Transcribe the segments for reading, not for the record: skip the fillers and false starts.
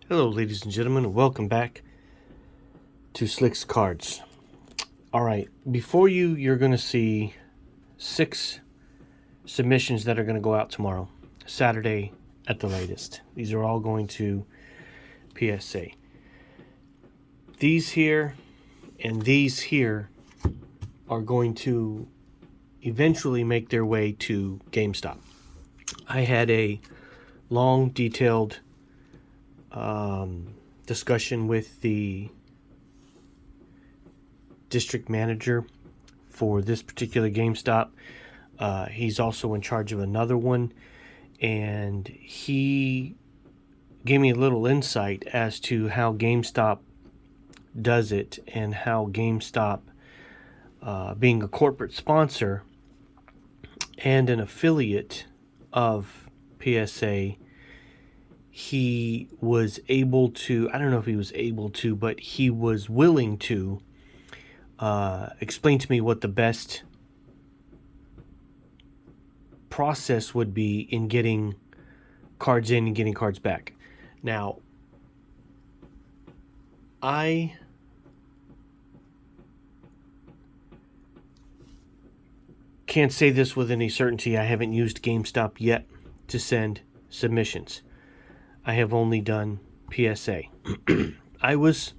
Hello, ladies and gentlemen, and welcome back to Slick's Cards. All right, before you're going to see 6 submissions that are going to go out tomorrow, Saturday at the latest. These are all going to PSA. These here and these here are going to eventually make their way to GameStop. I had a long, detailed discussion with the district manager for this particular GameStop. He's also in charge of another one, and he gave me a little insight as to how GameStop does it and how GameStop, being a corporate sponsor and an affiliate of PSA, he was able to, I don't know if he was able to, but he was willing to explain to me what the best process would be in getting cards in and getting cards back. Now, I can't say this with any certainty. I haven't used GameStop yet to send submissions. I have only done PSA. I was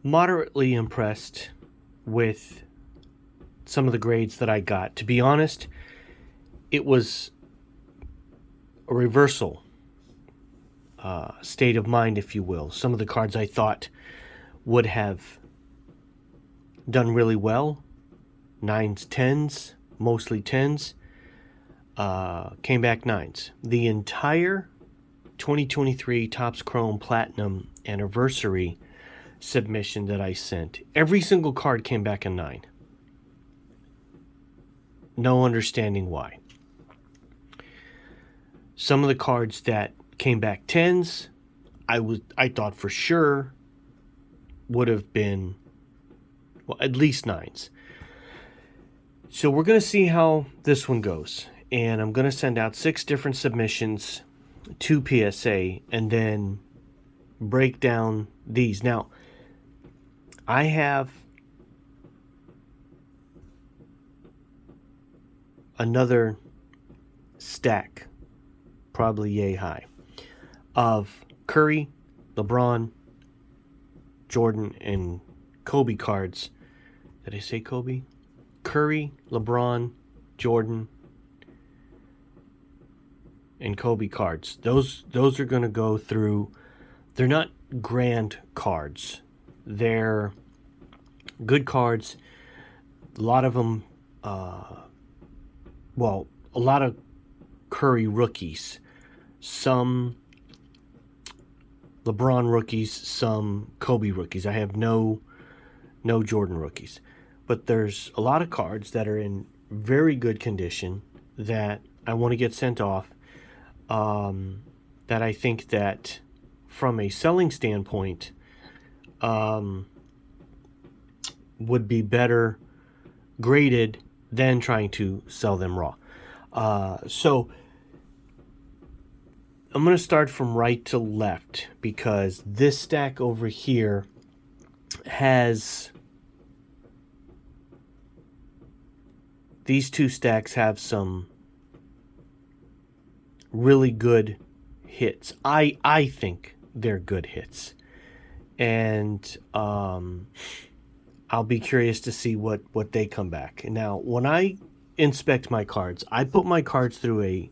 moderately impressed with some of the grades that I got. To be honest, it was a reversal state of mind, if you will. Some of the cards I thought would have done really well, 9s, 10s, mostly 10s, came back 9s. The entire 2023 Topps Chrome Platinum Anniversary submission that I sent, every single card came back a 9. No understanding why. Some of the cards that came back 10s, I thought for sure would have been, well, at least 9s. So we're going to see how this one goes. And I'm going to send out 6 different submissions to PSA and then break down these. Now, I have another stack, probably yay high, of Curry, LeBron, Jordan, and Kobe cards. Did I say Kobe? Curry, LeBron, Jordan, and Kobe cards. Those are going to go through. They're not grand cards. They're good cards. A lot of them, a lot of Curry rookies. Some LeBron rookies, some Kobe rookies. I have no Jordan rookies. But there's a lot of cards that are in very good condition that I want to get sent off. That I think that from a selling standpoint would be better graded than trying to sell them raw. So I'm going to start from right to left because this stack over here has, these 2 stacks have some really good hits. I think they're good hits. And I'll be curious to see what they come back. Now, when I inspect my cards, I put my cards through a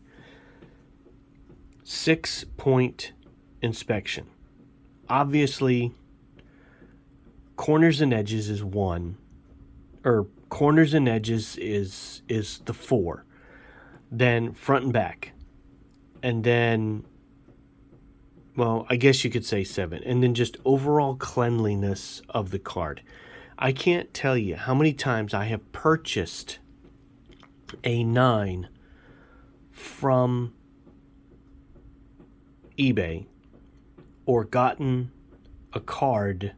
6-point inspection. Obviously, corners and edges is 1, or corners and edges is the 4. Then front and back. And then, well, I guess you could say 7. And then just overall cleanliness of the card. I can't tell you how many times I have purchased a 9 from eBay or gotten a card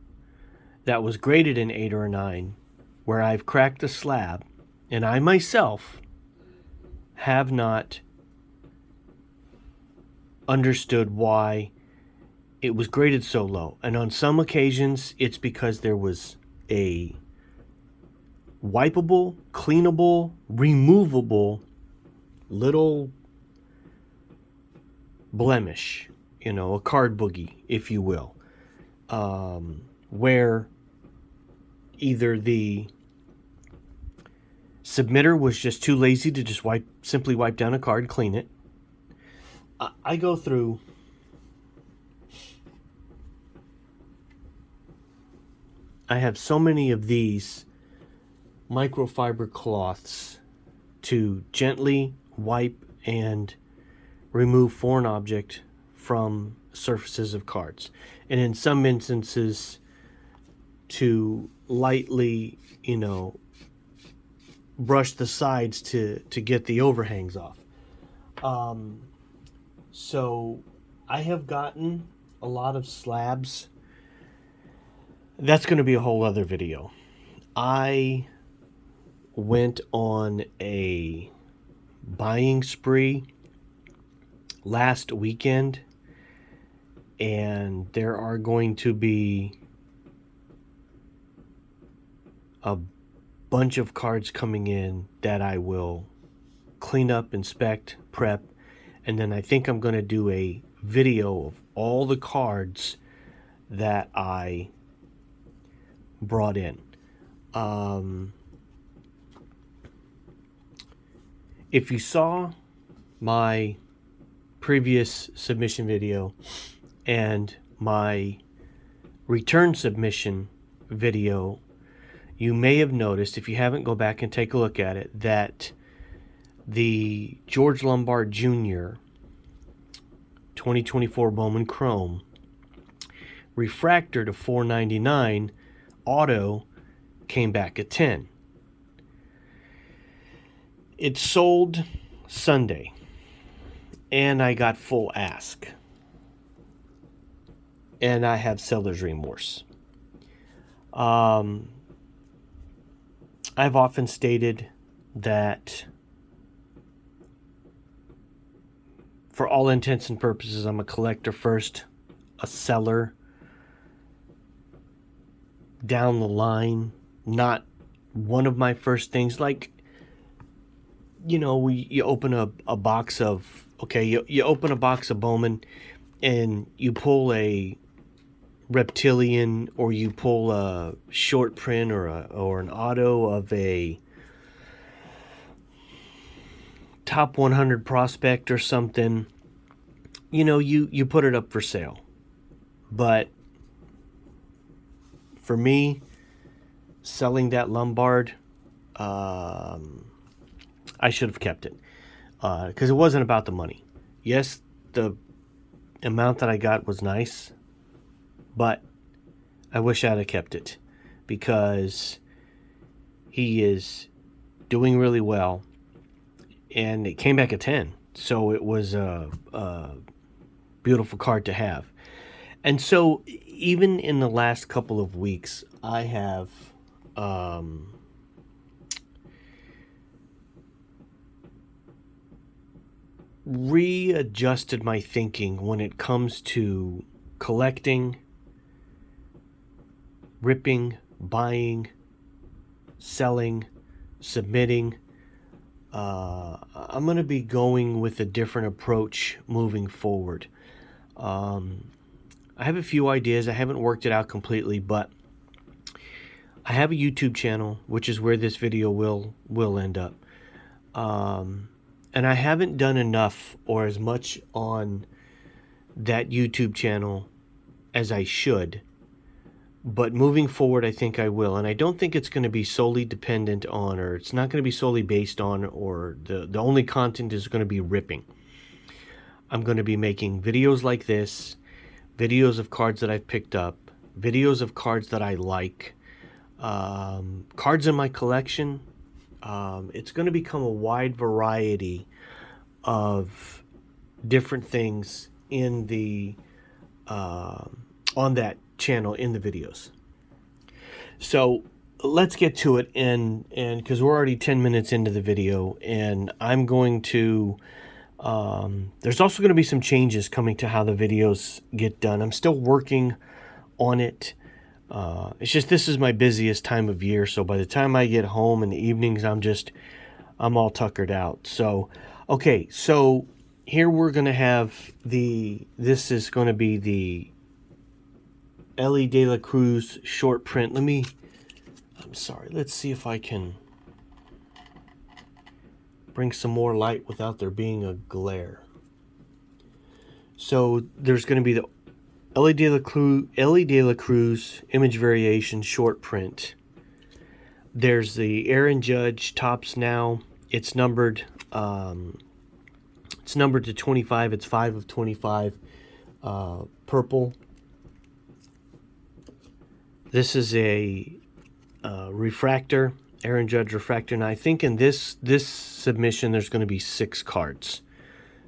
that was graded an 8 or a 9 where I've cracked the slab and I myself have not understood why it was graded so low. And on some occasions, it's because there was a wipeable, cleanable, removable little blemish, a card boogie, if you will, where either the submitter was just too lazy to just simply wipe down a card, clean it. I go through I have so many of these microfiber cloths to gently wipe and remove foreign object from surfaces of cards, and in some instances to lightly brush the sides to get the overhangs off. So I have gotten a lot of slabs. That's going to be a whole other video. I went on a buying spree last weekend, and there are going to be a bunch of cards coming in that I will clean up, inspect, prep, and then I think I'm going to do a video of all the cards that I brought in. If you saw my previous submission video and my return submission video, you may have noticed, if you haven't, go back and take a look at it, that the George Lombard Jr. 2024 Bowman Chrome refractor to $4.99 auto came back at 10. It sold Sunday, and I got full ask, and I have seller's remorse. I've often stated that for all intents and purposes, I'm a collector first, a seller down the line. Not one of my first things. Like, you open a box of, you open a box of Bowman and you pull a reptilian, or you pull a short print or an auto of a top 100 prospect or something, you put it up for sale. But for me, selling that Lombard, I should have kept it, because it wasn't about the money. Yes, the amount that I got was nice, but I wish I'd have kept it, because he is doing really well, and it came back at 10. So it was a beautiful card to have. And so even in the last couple of weeks, I have readjusted my thinking when it comes to collecting, ripping, buying, selling, submitting. I'm going to be going with a different approach moving forward. I have a few ideas. I haven't worked it out completely, but I have a YouTube channel, which is where this video will end up. And I haven't done enough or as much on that YouTube channel as I should. But moving forward, I think I will. And I don't think it's going to be solely dependent on, or it's not going to be solely based on, or the only content is going to be ripping. I'm going to be making videos like this, videos of cards that I've picked up, videos of cards that I like, cards in my collection. It's going to become a wide variety of different things in the on that channel, in the videos. So let's get to it, and because we're already 10 minutes into the video, and I'm going to There's also going to be some changes coming to how the videos get done. I'm still working on it. It's just this is my busiest time of year, so by the time I get home in the evenings, I'm all tuckered out. So, okay, so here we're going to have this is going to be the Ellie De La Cruz short print. I'm sorry, let's see if I can bring some more light without there being a glare. So there's going to be the Ellie De La Cruz image variation short print. There's the Aaron Judge Topps Now. It's numbered. It's numbered to 25. It's 5 of 25. Purple. This is a refractor, Aaron Judge refractor. And I think in this submission there's going to be 6 cards.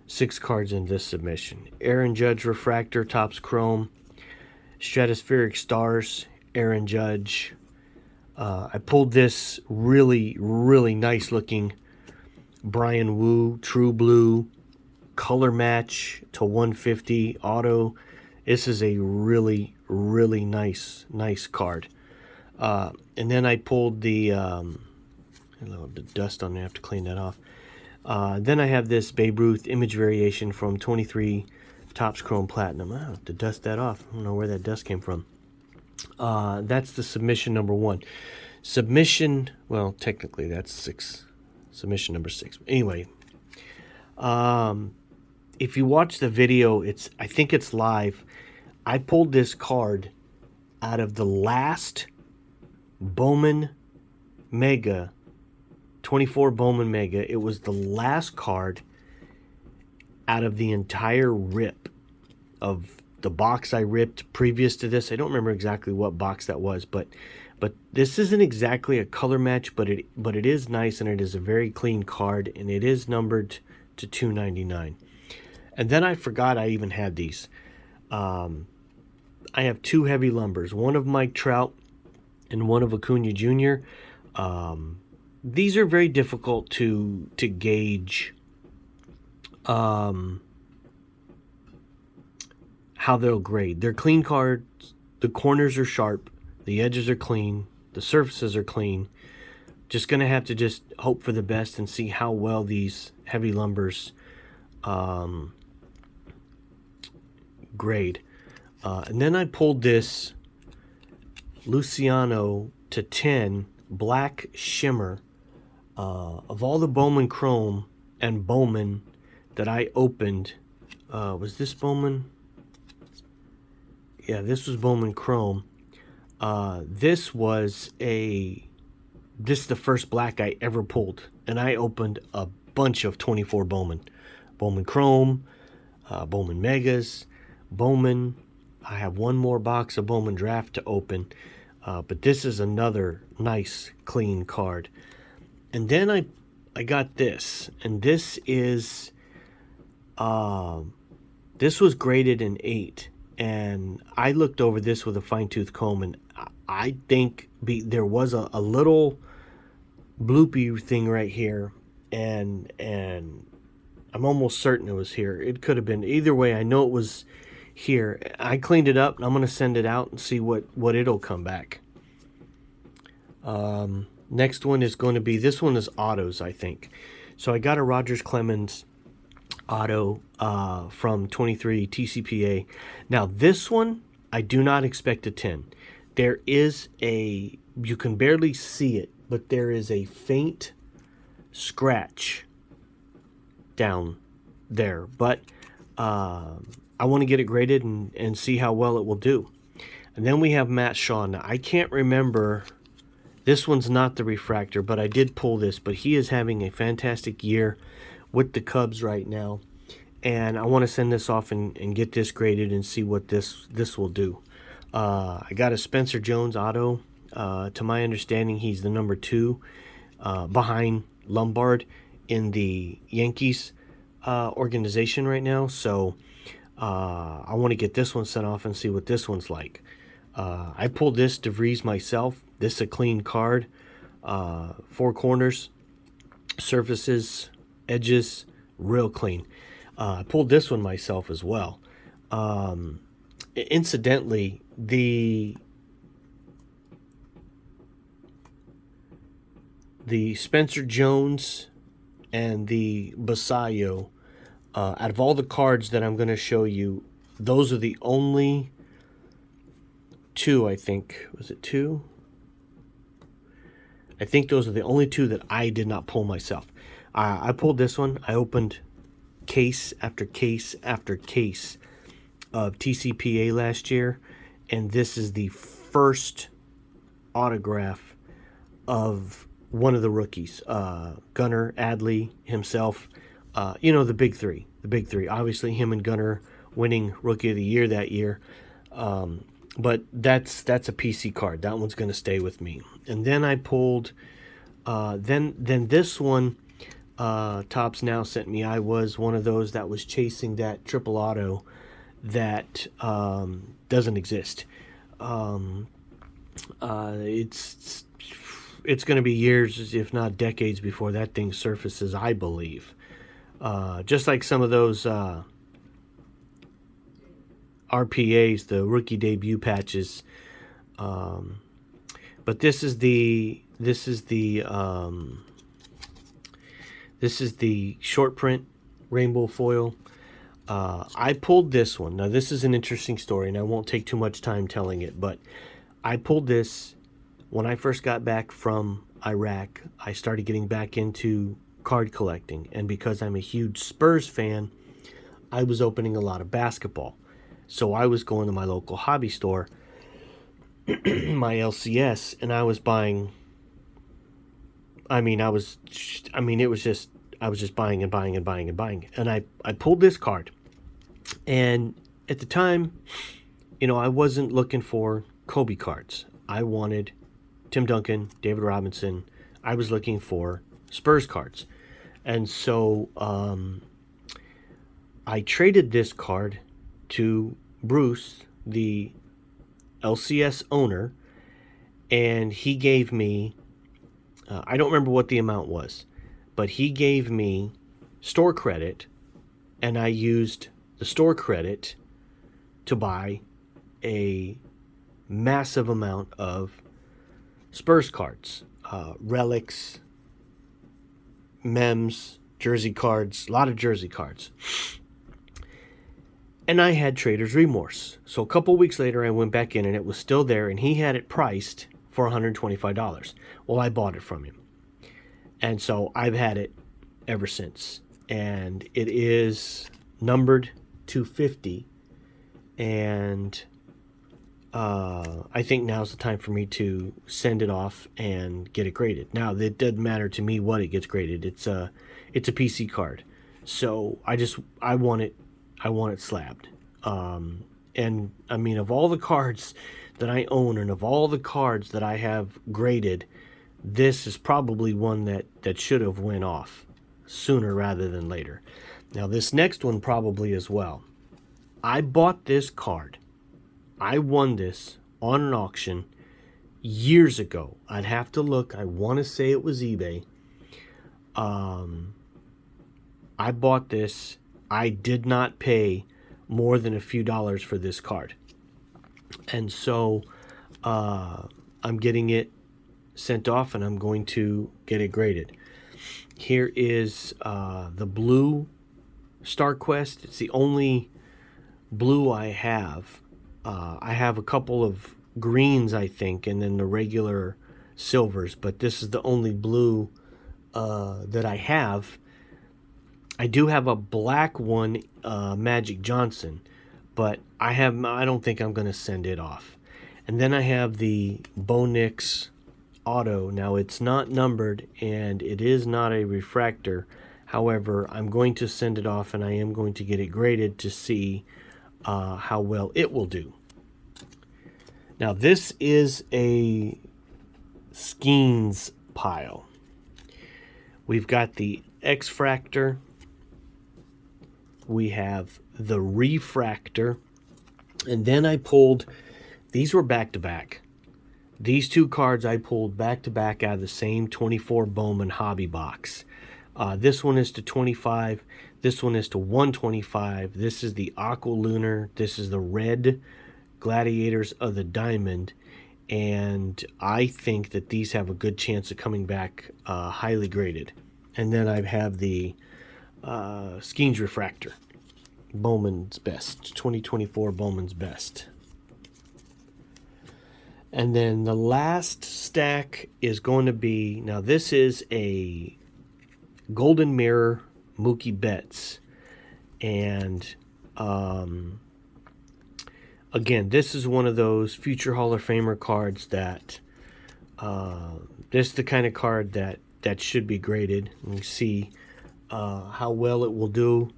6 cards in this submission. Aaron Judge refractor, Topps Chrome, Stratospheric Stars, Aaron Judge. I pulled this really, really nice looking Brian Wu True Blue color match to 150 auto. This is a really, really nice card. And then I pulled the dust on there. I have to clean that off. Then I have this Babe Ruth image variation from 23 Topps Chrome Platinum. I have to dust that off. I don't know where that dust came from. That's the submission number 1. Submission, well, technically that's 6. Submission number 6. Anyway, if you watch the video, I think it's live. I pulled this card out of the last Bowman Mega, 24 Bowman Mega. It was the last card out of the entire rip of the box I ripped previous to this. I don't remember exactly what box that was, but this isn't exactly a color match, but it is nice, and it is a very clean card, and it is numbered to 299. And then I forgot I even had these. I have 2 heavy lumbers, one of Mike Trout and one of Acuna Jr. These are very difficult to gauge how they'll grade. They're clean cards. The corners are sharp. The edges are clean. The surfaces are clean. Just going to have to just hope for the best and see how well these heavy lumbers grade. And then I pulled this Luciano to 10 black shimmer. Of all the Bowman Chrome and Bowman that I opened, was this Bowman? Yeah, this was Bowman Chrome. This is the first black I ever pulled, and I opened a bunch of 24 Bowman Chrome, Bowman Megas, Bowman. I have one more box of Bowman Draft to open, but this is another nice clean card. And then I got this, and this is this was graded an 8, and I looked over this with a fine-tooth comb, and I think there was a little bloopy thing right here, and I'm almost certain it was here. It could have been either way. I know it was here. I cleaned it up, and I'm going to send it out and see what it'll come back. Next one is going to be, this one is autos, I think. So I got a Rogers Clemens auto from 23 TCPA. Now this one, I do not expect a 10. There is you can barely see it, but there is a faint scratch down there. But I want to get it graded and see how well it will do. And then we have Matt Shaw. Now, I can't remember. This one's not the refractor, but I did pull this. But he is having a fantastic year with the Cubs right now. And I want to send this off and get this graded and see what this will do. I got a Spencer Jones auto. To my understanding, he's the number 2 behind Lombard in the Yankees organization right now. So I want to get this one sent off and see what this one's like. I pulled this DeVries myself. This is a clean card. 4 corners, surfaces, edges real clean. I pulled this one myself as well. Incidentally, the Spencer Jones and the Basayo, out of all the cards that I'm going to show you, those are the only two, I think. Was it two? I think those are the only two that I did not pull myself. I pulled this one. I opened case after case after case of TCPA last year, and this is the first autograph of one of the rookies, Gunnar, Adley himself, the big three. Obviously, him and Gunnar winning Rookie of the Year that year. But that's a PC card. That one's going to stay with me. And then I pulled, then this one, Topps Now sent me. I was one of those that was chasing that triple auto that doesn't exist. It's going to be years, if not decades, before that thing surfaces, I believe. Just like some of those RPAs, the rookie debut patches. But this is the short print rainbow foil. I pulled this one. Now this is an interesting story, and I won't take too much time telling it, but I pulled this when I first got back from Iraq. I started getting back into card collecting, and because I'm a huge Spurs fan, I was opening a lot of basketball. So I was going to my local hobby store, my LCS, and I was buying. I was just buying and buying and buying and buying. And I pulled this card. And at the time, I wasn't looking for Kobe cards. I wanted Tim Duncan, David Robinson. I was looking for Spurs cards. And so I traded this card to Bruce, the LCS owner, and he gave me, I don't remember what the amount was, but he gave me store credit, and I used the store credit to buy a massive amount of Spurs cards, relics, mems, jersey cards, a lot of jersey cards. And I had trader's remorse. So a couple weeks later, I went back in and it was still there, and he had it priced for $125. Well, I bought it from him. And so I've had it ever since. And it is numbered 250. And I think now's the time for me to send it off and get it graded. Now, it doesn't matter to me what it gets graded. It's a PC card. So I want it slabbed. And I mean, of all the cards that I own and of all the cards that I have graded, this is probably one that should have went off sooner rather than later. Now, this next one probably as well. I bought this card. I won this on an auction years ago. I'd have to look. I want to say it was eBay. I bought this. I did not pay more than a few dollars for this card. And so I'm getting it sent off, and I'm going to get it graded. Here is the blue Star Quest. It's the only blue I have. I have a couple of greens, I think, and then the regular silvers, but this is the only blue that I have. I do have a black one, Magic Johnson, but I don't think I'm going to send it off. And then I have the Bo Nix Auto. Now, it's not numbered, and it is not a refractor. However, I'm going to send it off, and I am going to get it graded to see how well it will do. Now, this is a Skeens pile. We've got the X-Fractor. We have the Refractor. And then I pulled, these were back-to-back. These two cards I pulled back-to-back out of the same 24 Bowman hobby box. This one is to 25. This one is to 125. This is the Aqua Lunar. This is the red Gladiators of the Diamond. And I think that these have a good chance of coming back highly graded. And then I have the Skeens Refractor. Bowman's Best. 2024 Bowman's Best. And then the last stack is going to be, now this is a Golden Mirror Mookie Betts. And again, this is one of those future Hall of Famer cards that, this is the kind of card that should be graded. And you see how well it will do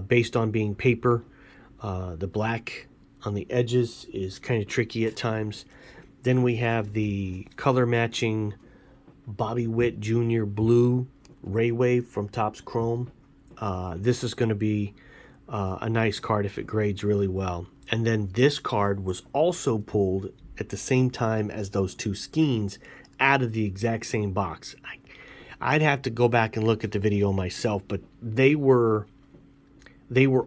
based on being paper. The black on the edges is kind of tricky at times. Then we have the color matching Bobby Witt Jr. Blue Ray Wave from Topps Chrome. This is going to be a nice card if it grades really well. And then this card was also pulled at the same time as those two Skeens out of the exact same box. I'd have to go back and look at the video myself, but they were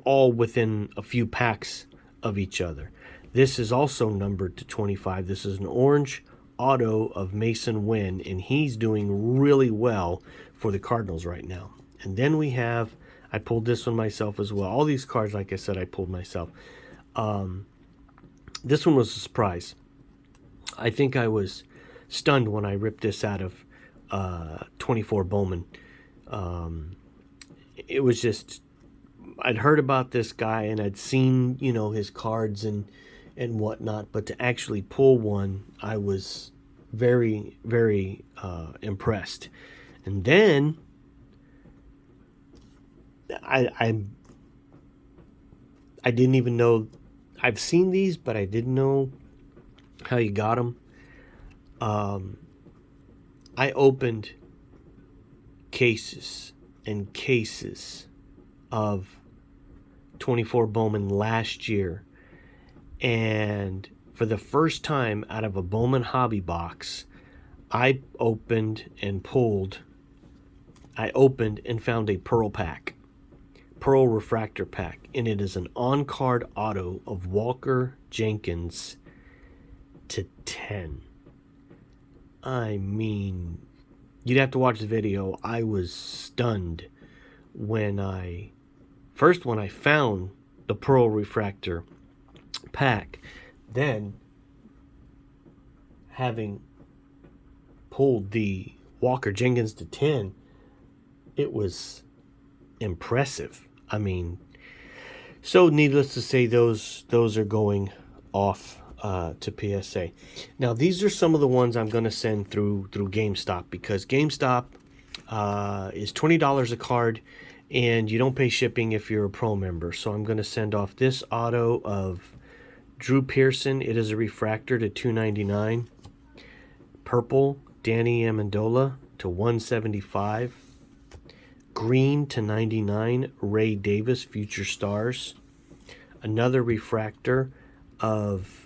all within a few packs of each other. This is also numbered to 25. This is an orange auto of Mason Wynn, and he's doing really well for the Cardinals right now. And then we have, I pulled this one myself as well. All these cards, like I said, I pulled myself. This one was a surprise. I think I was stunned when I ripped this out of 24 Bowman. It was just, I'd heard about this guy and I'd seen, you know, his cards and whatnot, but to actually pull one, I was very, very impressed. And then I didn't even know, I've seen these, but I didn't know how you got them. I opened cases and cases of 24 Bowman last year, and for the first time out of a Bowman hobby box, I opened and found a Pearl pack, Pearl Refractor pack, and it is an on-card auto of Walker Jenkins to 10. I mean, you'd have to watch the video. I was stunned when I found the Pearl Refractor pack. Then, having pulled the Walker Jenkins to 10, it was impressive. I mean, so needless to say, those are going off to PSA. Now, these are some of the ones I'm going to send through GameStop, because GameStop is $20 a card, and you don't pay shipping if you're a pro member. So I'm going to send off this auto of Drew Pearson. It is a refractor to $2.99. Purple Danny Amendola to $175. Green to $99. Ray Davis Future Stars. Another refractor of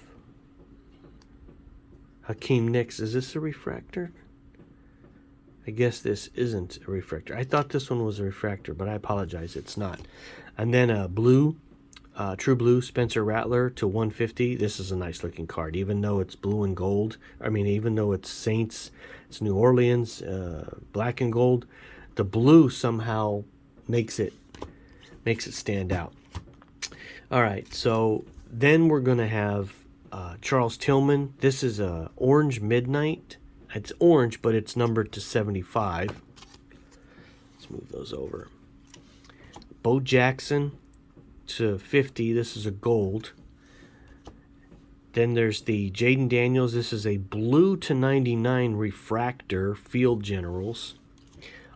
Hakeem Nicks. Is this a refractor? I guess this isn't a refractor. I thought this one was a refractor, but I apologize, it's not. And then a blue, True Blue Spencer Rattler to $150. This is a nice looking card, even though it's blue and gold. I mean, even though it's Saints, it's New Orleans, black and gold. The blue somehow makes it stand out. All right, so then we're gonna have Charles Tillman. This is a Orange Midnight. It's orange, but it's numbered to 75. Let's move those over. Bo Jackson to 50. This is a gold. Then there's the Jaden Daniels. This is a blue to 99 refractor Field Generals.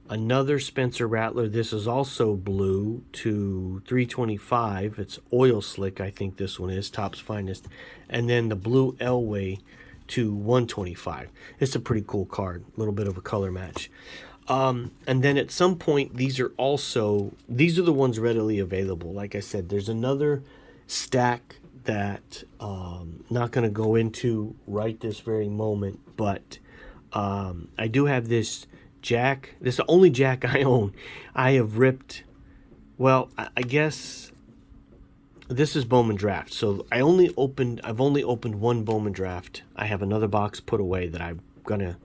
Another Spencer Rattler. This is also blue to 325. It's oil slick, I think this one is. Topps Finest. And then the blue Elway to 125. It's a pretty cool card. A little bit of a color match. And then at some point, these are the ones readily available. Like I said, there's another stack that not going to go into right this very moment, but I do have this Jack. This is the only Jack I own. I have ripped, well, I guess this is Bowman Draft. So I've only opened one Bowman Draft. I have another box put away that I'm gonna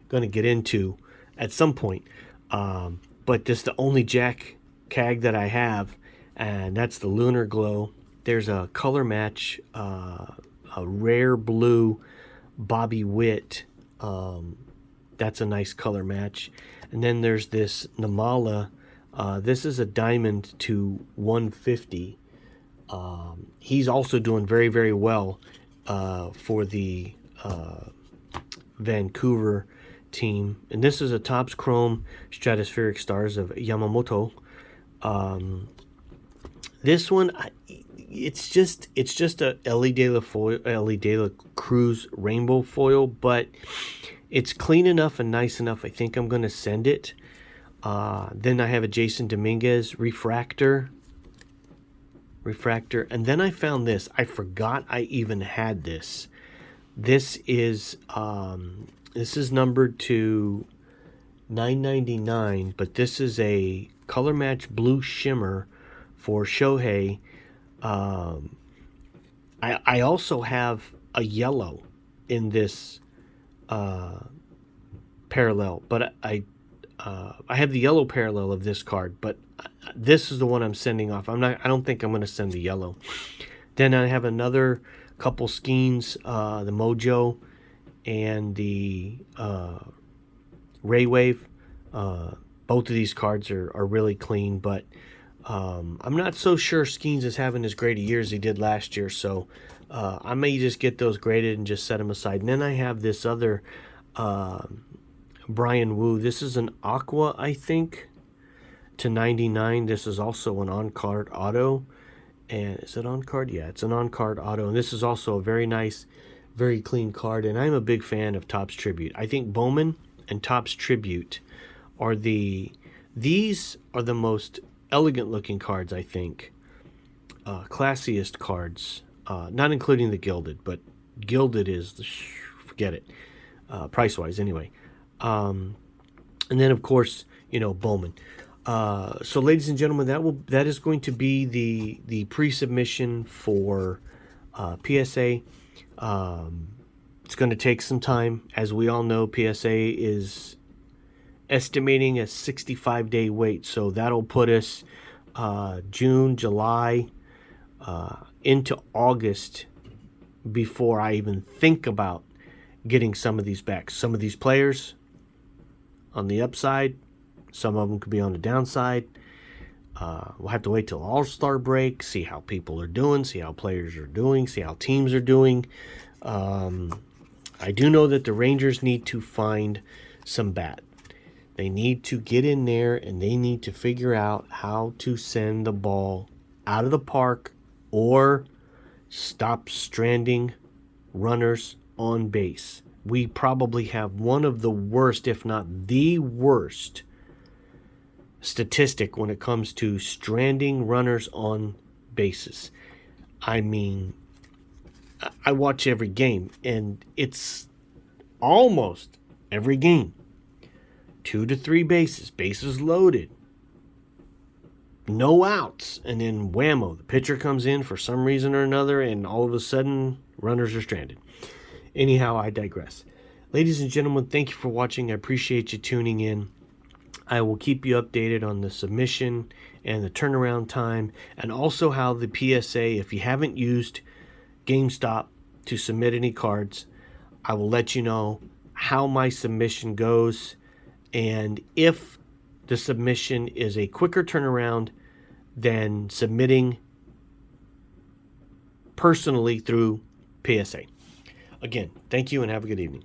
get into at some point. But this is the only Jack CAG that I have, and that's the Lunar Glow. There's a color match, a rare blue Bobby Witt. That's a nice color match. And then there's this Namala. This is a diamond to 150. He's also doing very, very well for the Vancouver team. And this is a Topps Chrome Stratospheric Stars of Yamamoto. This one, it's just a Ellie De La Cruz rainbow foil, but it's clean enough and nice enough. I think I'm going to send it. Then I have a Jason Dominguez refractor, and then I found this. I forgot I even had this. This is numbered to 999, but this is a color match blue shimmer for Shohei. I also have a yellow in this parallel, but I have the yellow parallel of this card, but this is the one I'm sending off. I don't think I'm going to send the yellow. Then I have another couple skeins, the Mojo and the Ray Wave. Both of these cards are really clean, but I'm not so sure Skeens is having as great a year as he did last year, so I may just get those graded and just set them aside. And then I have this other Brian Wu. This is an Aqua, I think, to 99. This is also an on-card auto. And is it on-card? Yeah, it's an on-card auto. And this is also a very nice, very clean card. And I'm a big fan of Topps Tribute. I think Bowman and Topps Tribute are these are the most elegant looking cards, I think. Classiest cards. Not including the Gilded, but Gilded is, forget it. Price-wise, anyway. And then, of course, Bowman. So, ladies and gentlemen, that is going to be the pre-submission for PSA. It's going to take some time. As we all know, PSA is estimating a 65-day wait. So that'll put us June, July, into August before I even think about getting some of these back. Some of these players on the upside, some of them could be on the downside. We'll have to wait till All-Star break, see how people are doing, see how players are doing, see how teams are doing. I do know that the Rangers need to find some bat. They need to get in there and they need to figure out how to send the ball out of the park or stop stranding runners on base. We probably have one of the worst, if not the worst, statistic when it comes to stranding runners on bases. I mean, I watch every game, and it's almost every game. 2 to 3 bases loaded, no outs, and then whammo, the pitcher comes in for some reason or another, and all of a sudden, runners are stranded. Anyhow, I digress. Ladies and gentlemen, thank you for watching. I appreciate you tuning in. I will keep you updated on the submission and the turnaround time, and also how the PSA, if you haven't used GameStop to submit any cards, I will let you know how my submission goes, and if the submission is a quicker turnaround than submitting personally through PSA. Again, thank you and have a good evening.